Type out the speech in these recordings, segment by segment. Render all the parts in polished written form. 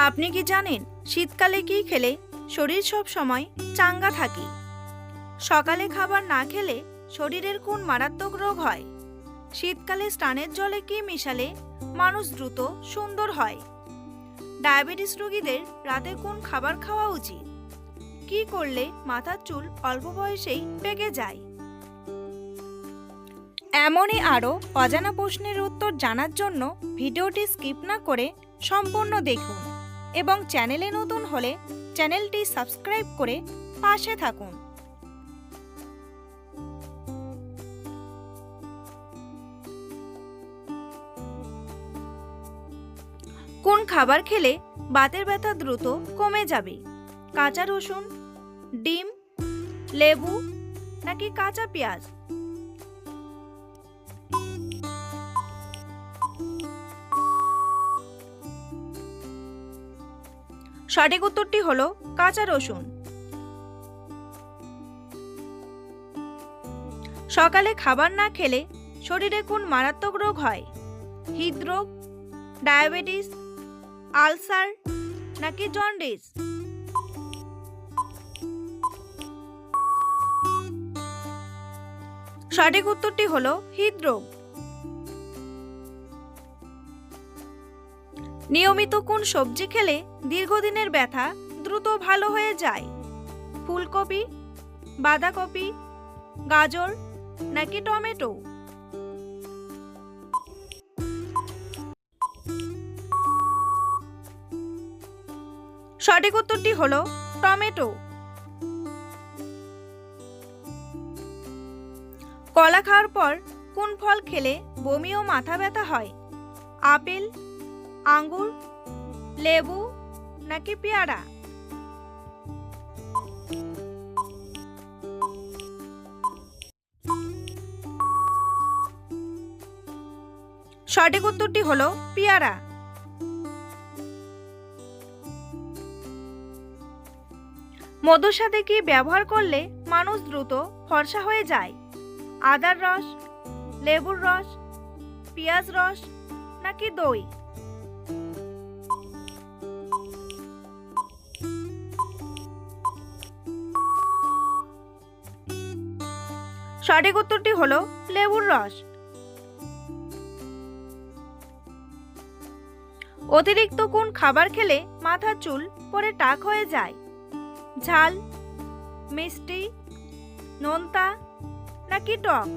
আপনি কি জানেন শীতকালে কি খেলে শরীর সব সময় চাঙ্গা থাকে? সকালে খাবার না খেলে শরীরের কোন মারাত্মক রোগ হয়? শীতকালে স্নানের জলে কি মিশালে মানুষ দ্রুত সুন্দর হয়? ডায়াবেটিস রোগীদের রাতে কোন খাবার খাওয়া উচিত? কি করলে মাথার চুল অল্প বয়সেই পেকে যায়? এমনই আরও অজানা প্রশ্নের উত্তর জানার জন্য ভিডিওটি স্কিপ না করে সম্পূর্ণ দেখুন এবং চ্যানেলে নতুন হলে চ্যানেলটি সাবস্ক্রাইব করে পাশে থাকুন। কোন খাবার খেলে বাতের ব্যথা দ্রুত কমে যাবে? কাঁচা রসুন, ডিম, লেবু নাকি কাঁচা পেঁয়াজ? সঠিক উত্তরটি হলো কাঁচা রসুন। সকালে খাবার না খেলে শরীরে কোন মারাত্মক রোগ হয়? হৃদরোগ, ডায়াবেটিস, আলসার নাকি জন্ডিস? সঠিক উত্তরটি হলো হৃদরোগ। নিয়মিত কোন সবজি খেলে দীর্ঘদিনের ব্যথা দ্রুত ভালো হয়ে যায়? ফুলকপি, বাঁধাকপি, গাজর নাকি টমেটো? সঠিক উত্তরটি হলো টমেটো। কলা খাওয়ার পর কোন ফল খেলে বমি ও মাথা ব্যথা হয়? আপেল, আঙ্গুর, লেবু নাকি পেয়ারা? সঠিক উত্তরটি হলো পেয়ারা। মধুর সাথে কি ব্যবহার করলে মানুষ দ্রুত ফর্সা হয়ে যায়? আদার রস, লেবুর রস, পেঁয়াজ রস নাকি দই? সঠিক উত্তরটি হলো লেবুর রস। অতিরিক্ত কোন খাবার খেলে মাথার চুল পরে টাক হয়ে যায়? ঝাল, মিষ্টি, নোনতা নাকি টক?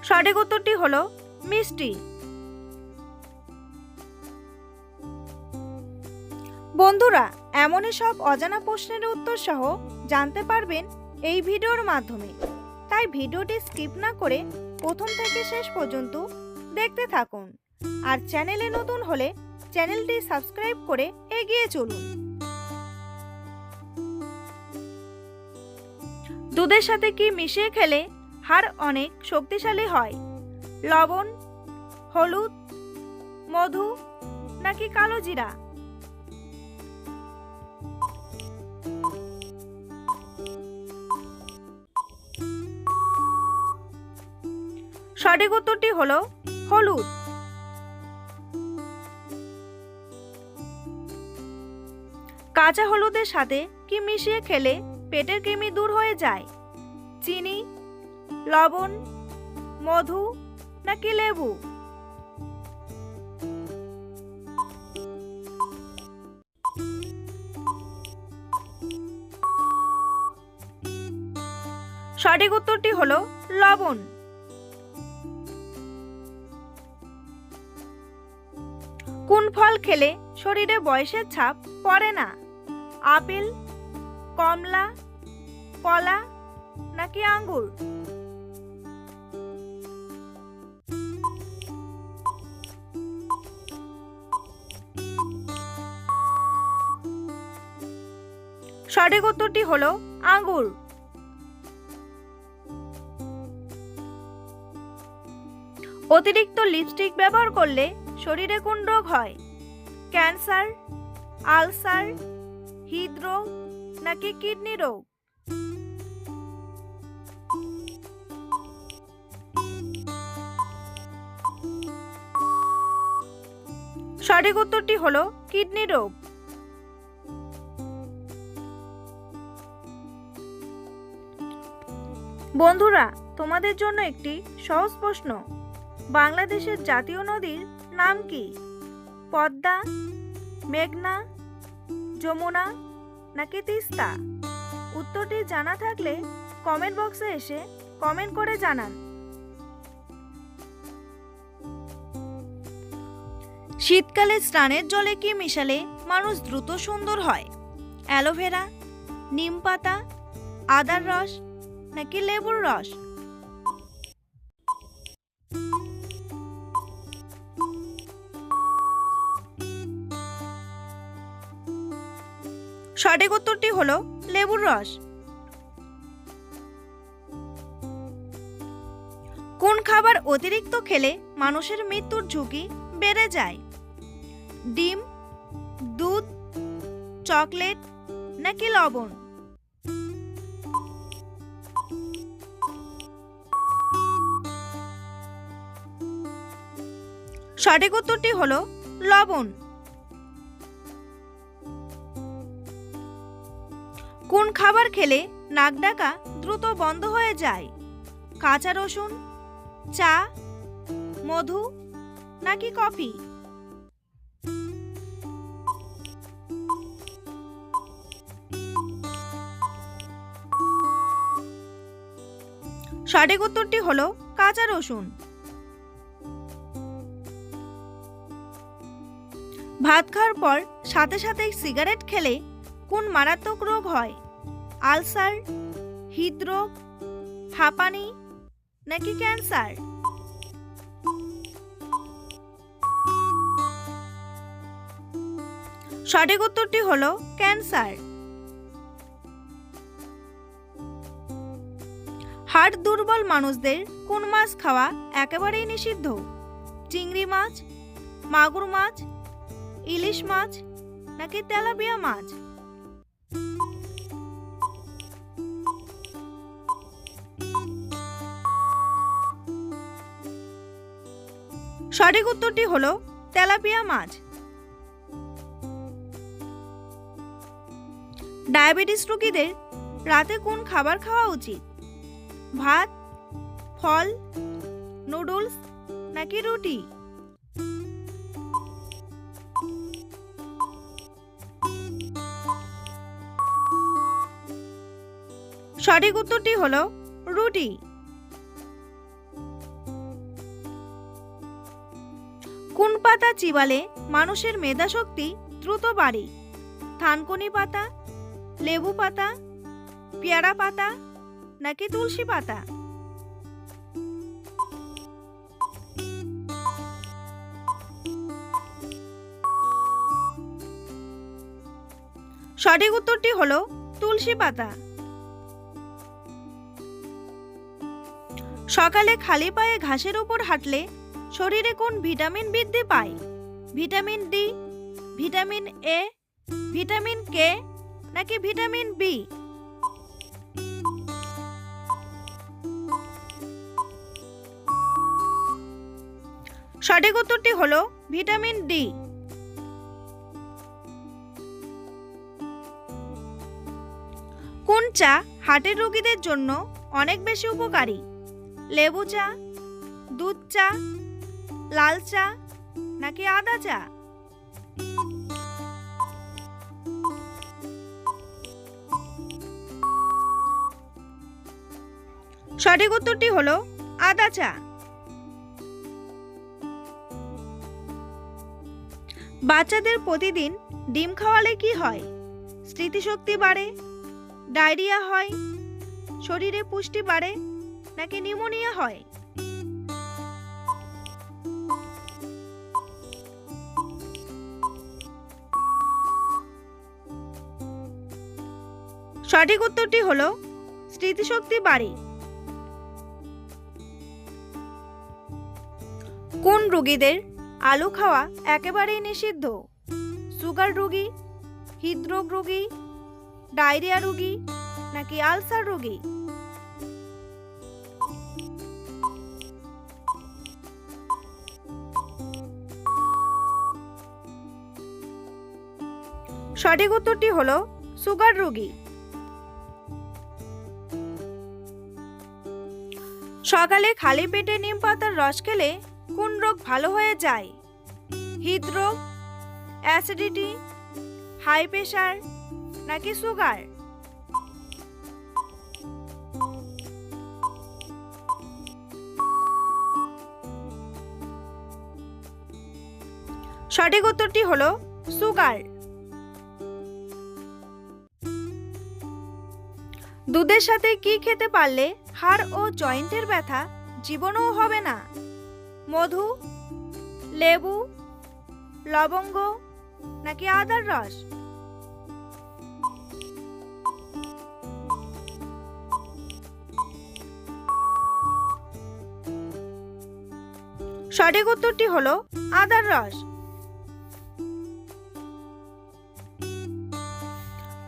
সঠিক উত্তরটি হলো মিষ্টি। বন্ধুরা, এমনই সব অজানা প্রশ্নের উত্তর সহ জানতে পারবেন এই ভিডিওর মাধ্যমে, তাই ভিডিওটি স্কিপ না করে প্রথম থেকে শেষ পর্যন্ত দেখতে থাকুন। আর চ্যানেলে নতুন হলে চ্যানেলটি সাবস্ক্রাইব করে এগিয়ে চলুন। দুধের সাথে কি মিশিয়ে খেলে হাড় অনেক শক্তিশালী হয়? লবণ, হলুদ, মধু নাকি কালো জিরা? সঠিক উত্তরটি হলো হলুদ। কাঁচা হলুদের সাথে কি মিশিয়ে খেলে পেটের কৃমি দূর হয়ে যায়? চিনি, লবণ, মধু নাকি লেবু? সঠিক উত্তরটি হলো লবণ। কোন ফল খেলে শরীরে বয়সের ছাপ পড়ে না? আপেল, কমলা, কলা নাকি আঙ্গুর? সঠিক উত্তরটি হলো আঙ্গুর। অতিরিক্ত লিপস্টিক ব্যবহার করলে শরীরে কোন রোগ হয়? ক্যান্সার, আলসার, হৃদরোগ নাকি কিডনি রোগ? সঠিক উত্তরটি হলো কিডনি রোগ। বন্ধুরা, তোমাদের জন্য একটি সহজ প্রশ্ন। বাংলাদেশের জাতীয় নদীর নাম কি? পদ্মা, মেঘনা, যমুনা নাকি তিস্তা? উত্তরটি জানা থাকলে কমেন্ট বক্সে এসে কমেন্ট করে জানান। শীতকালে স্নানের জলে কি মেশালে মানুষ দ্রুত সুন্দর হয়? অ্যালোভেরা, নিম পাতা, আদার রস নাকি লেবুর রস? সঠিক উত্তরটি হলো লেবুর রস। কোন খাবার অতিরিক্ত খেলে মানুষের মৃত্যুর ঝুঁকি বেড়ে যায়? ডিম, দুধ, চকলেট নাকি লবণ? সঠিক উত্তরটি হলো লবণ। কোন খাবার খেলে নাক ডাকা দ্রুত বন্ধ হয়ে যায়? কাঁচা রসুন, চা, মধু নাকি কফি? সঠিক উত্তরটি হলো কাঁচা রসুন। ভাত খাওয়ার পর সাথে সাথে সিগারেট খেলে কোন মারাত্মক রোগ হয়? আলসার, হৃদরোগ, হাঁপানি নাকি ক্যান্সার? সঠিক উত্তরটি হলো ক্যান্সার। হাড় দুর্বল মানুষদের কোন মাছ খাওয়া একেবারেই নিষিদ্ধ? চিংড়ি মাছ, মাগুর মাছ, ইলিশ মাছ নাকি তেলাপিয়া মাছ? সঠিক উত্তরটি হলো তেলাপিয়া মাছ। ডায়াবেটিস রোগীদের রাতে কোন খাবার খাওয়া উচিত? ভাত, ফল, নুডলস নাকি রুটি? সঠিক উত্তরটি হলো রুটি। কোন পাতা চিবালে মানুষের মেধাশক্তি দ্রুত বাড়ে? থানকুনি পাতা, লেবু পাতা, পেয়ারা পাতা নাকি তুলসী পাতা? সঠিক উত্তরটি হলো তুলসী পাতা। সকালে খালি পায়ে ঘাসের উপর হাঁটলে শরীরে কোন ভিটামিন বৃদ্ধি পায়? Vitamin D, vitamin A, vitamin K নাকি ভিটামিন বি? সঠিক উত্তরটি হলো ভিটামিন ডি। কোন চা হার্টের রোগীদের জন্য অনেক বেশি উপকারী? লেবু চা, দুধ চা, লাল চা নাকি আদা চা? সঠিক উত্তরটি হলো আদা চা। বাচ্চাদের প্রতিদিন ডিম খাওয়ালে কি হয়? স্মৃতিশক্তি বাড়ে, ডায়রিয়া হয়, শরীরে পুষ্টি বাড়ে নাকি নিউমোনিয়া হয়? সঠিক উত্তরটি হলো স্মৃতিশক্তি বাড়ে। কোন রোগীদের আলু খাওয়া একেবারেই নিষিদ্ধ? সুগার রোগী, হৃদরোগ রোগী, ডায়রিয়া রোগী নাকি আলসার রোগী? সঠিক উত্তরটি হলো সুগার রোগী। সকালে খালি পেটে নিম পাতার রস খেলে কোন রোগ ভালো হয়ে যায়? হৃদরোগ, অ্যাসিডিটি, হাই প্রেশার নাকি সুগার? সঠিক উত্তরটি হলো সুগার। দুধের সাথে কি খেতে পারলে হাড় ও জয়েন্টের ব্যথা জীবনও হবে না? মধু, লেবু, লবঙ্গ নাকি আদার রস? সঠিক উত্তরটি হলো আদার রস।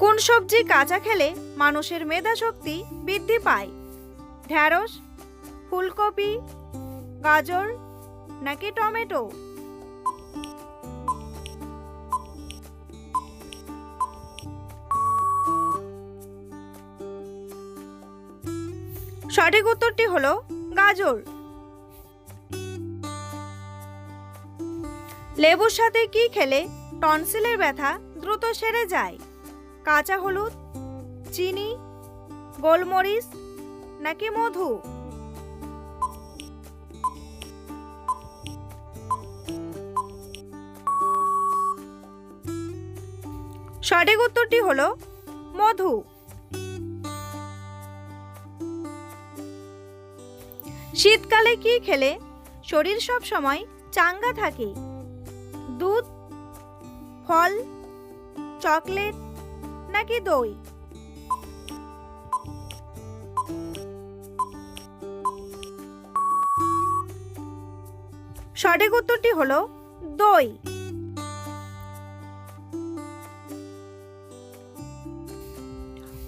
কোন সবজি কাঁচা খেলে মানুষের মেধা শক্তি বৃদ্ধি পায়? ঢ্যাঁড়স, ফুলকপি, গাজর নাকি টমেটো? সঠিক উত্তরটি হলো গাজর। লেবুর সাথে কি খেলে টনসিলের ব্যথা দ্রুত সেরে যায়? কাঁচা হলুদ, চিনি, গোলমরিচ নাকি মধু? সঠিক উত্তরটি হলো মধু। শীতকালে কি খেলে শরীর সব সময় চাঙ্গা থাকে? দুধ, ফল, চকলেট নাকি দই? সঠিক উত্তরটি হলো দই।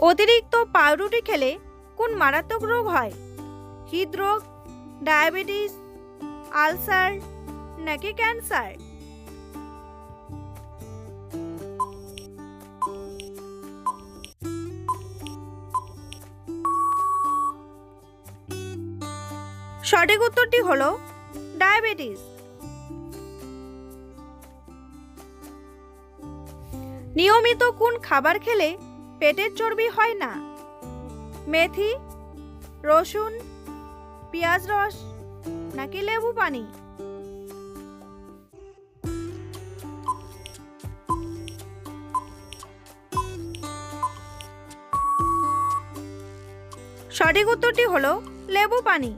অতিরিক্ত পাউরুটি খেলে কোন মারাত্মক রোগ হয়? হৃদরোগ, ডায়াবেটিস, আলসার নাকি ক্যান্সার? সঠিক উত্তরটি হলো ডায়াবেটিস। নিয়মিত কোন খাবার খেলে পেটের চর্বি হয় না? মেথি, রসুন, পেঁয়াজ রস নাকি লেবু পানি? সঠিক উত্তরটি হলো লেবু পানি।